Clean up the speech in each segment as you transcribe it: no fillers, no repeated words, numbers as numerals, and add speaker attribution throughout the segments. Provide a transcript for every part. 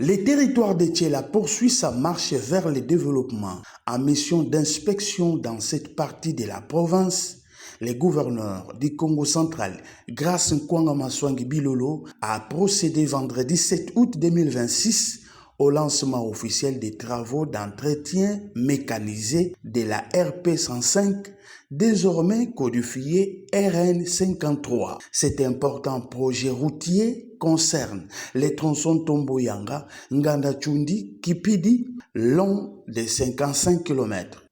Speaker 1: Le territoire de Thiela poursuit sa marche vers le développement. En mission d'inspection dans cette partie de la province, le gouverneur du Congo central, Grace Nkwanga Maswangi Bilolo, a procédé vendredi 7 août 2026 au lancement officiel des travaux d'entretien mécanisé de la RP 105, désormais codifié RN 53. Cet important projet routier concerne les tronçons Tomboyanga, Nganda-Chundi, Kipidi, long de 55 km.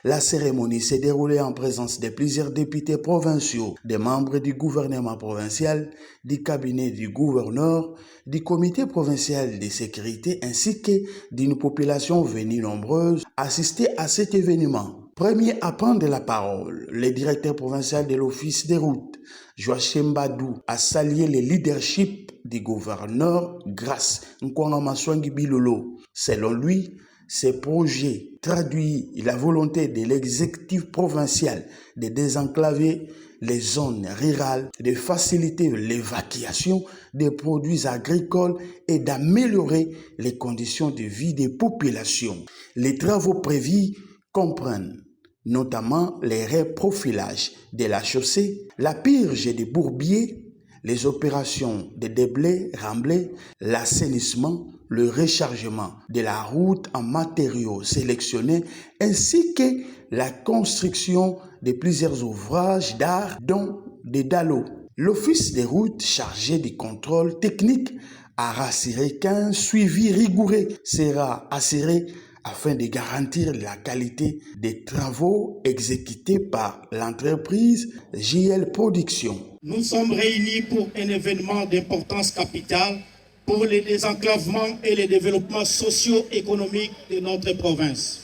Speaker 1: La cérémonie s'est déroulée en présence de plusieurs députés provinciaux, des membres du gouvernement provincial, du cabinet du gouverneur, du comité provincial de sécurité ainsi que d'une population venue nombreuse assister à cet événement. Premier à prendre la parole, le directeur provincial de l'Office des routes, Joachim Badou, a salué le leadership du gouverneur Grace Nkwanga Maswangi Bilolo. Selon lui, ces projets traduisent la volonté de l'exécutif provincial de désenclaver les zones rurales, de faciliter l'évacuation des produits agricoles et d'améliorer les conditions de vie des populations. Les travaux prévus comprennent notamment les reprofilages de la chaussée, la purge des bourbiers, les opérations de déblai, remblai, l'assainissement, le rechargement de la route en matériaux sélectionnés, ainsi que la construction de plusieurs ouvrages d'art, dont des dallos. L'Office des routes chargé du contrôle technique a rassuré qu'un suivi rigoureux sera assuré afin de garantir la qualité des travaux exécutés par l'entreprise JL Production.
Speaker 2: Nous sommes réunis pour un événement d'importance capitale pour le désenclavement et le développement socio-économique de notre province.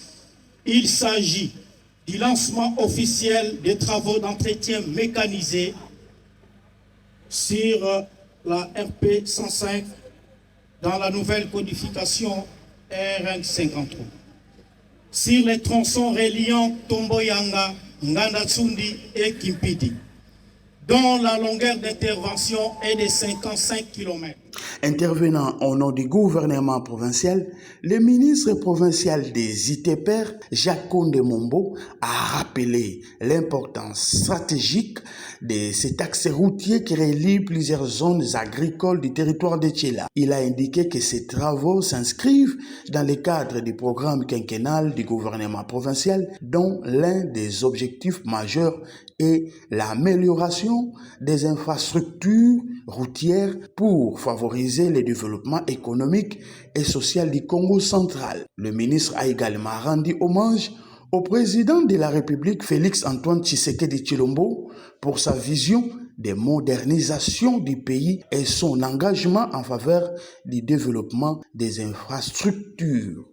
Speaker 2: Il s'agit du lancement officiel des travaux d'entretien mécanisé sur la RP 105 dans la nouvelle codification RN 53. Sur les tronçons reliant Tomboyanga, Nganda-Tsundi et Kimpidi, dont la longueur d'intervention est de 55 km.
Speaker 1: Intervenant au nom du gouvernement provincial, le ministre provincial des ITPR, Jacques Konde Mombo, a rappelé l'importance stratégique de cet axe routier qui relie plusieurs zones agricoles du territoire de Thiela. Il a indiqué que ces travaux s'inscrivent dans le cadre du programme quinquennal du gouvernement provincial, dont l'un des objectifs majeurs est l'amélioration des infrastructures routières pour favoriser le développement économique et social du Congo central. Le ministre a également rendu hommage au président de la République Félix-Antoine Tshisekedi Tshilombo pour sa vision de modernisation du pays et son engagement en faveur du développement des infrastructures.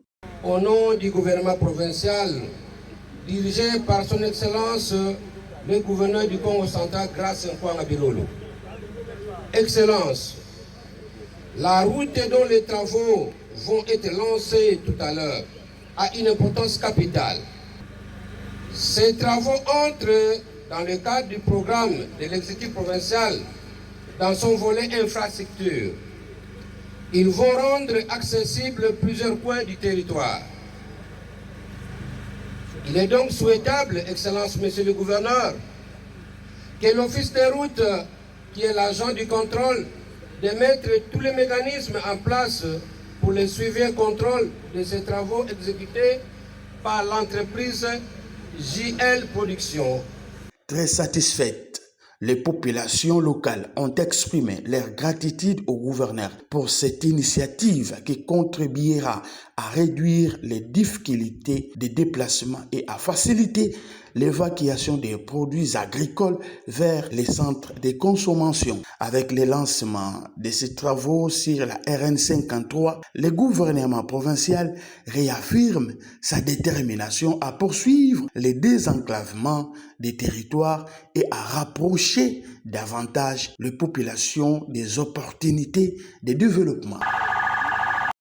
Speaker 3: Au nom du gouvernement provincial, dirigé par son Excellence le gouverneur du Congo central, Grace Nkwanga Bilolo. Excellence, la route dont les travaux vont être lancés tout à l'heure a une importance capitale. Ces travaux entrent dans le cadre du programme de l'exécutif provincial dans son volet infrastructure. Ils vont rendre accessibles plusieurs points du territoire. Il est donc souhaitable, Excellence, Monsieur le Gouverneur, que l'Office des routes, qui est l'agent du contrôle, de mettre tous les mécanismes en place pour le suivi et contrôle de ces travaux exécutés par l'entreprise JL Production.
Speaker 1: Très satisfaites, les populations locales ont exprimé leur gratitude au gouverneur pour cette initiative qui contribuera à réduire les difficultés de déplacement et à faciliter l'évacuation des produits agricoles vers les centres de consommation. Avec le lancement de ces travaux sur la RN 53, le gouvernement provincial réaffirme sa détermination à poursuivre le désenclavement des territoires et à rapprocher davantage les populations des opportunités de développement.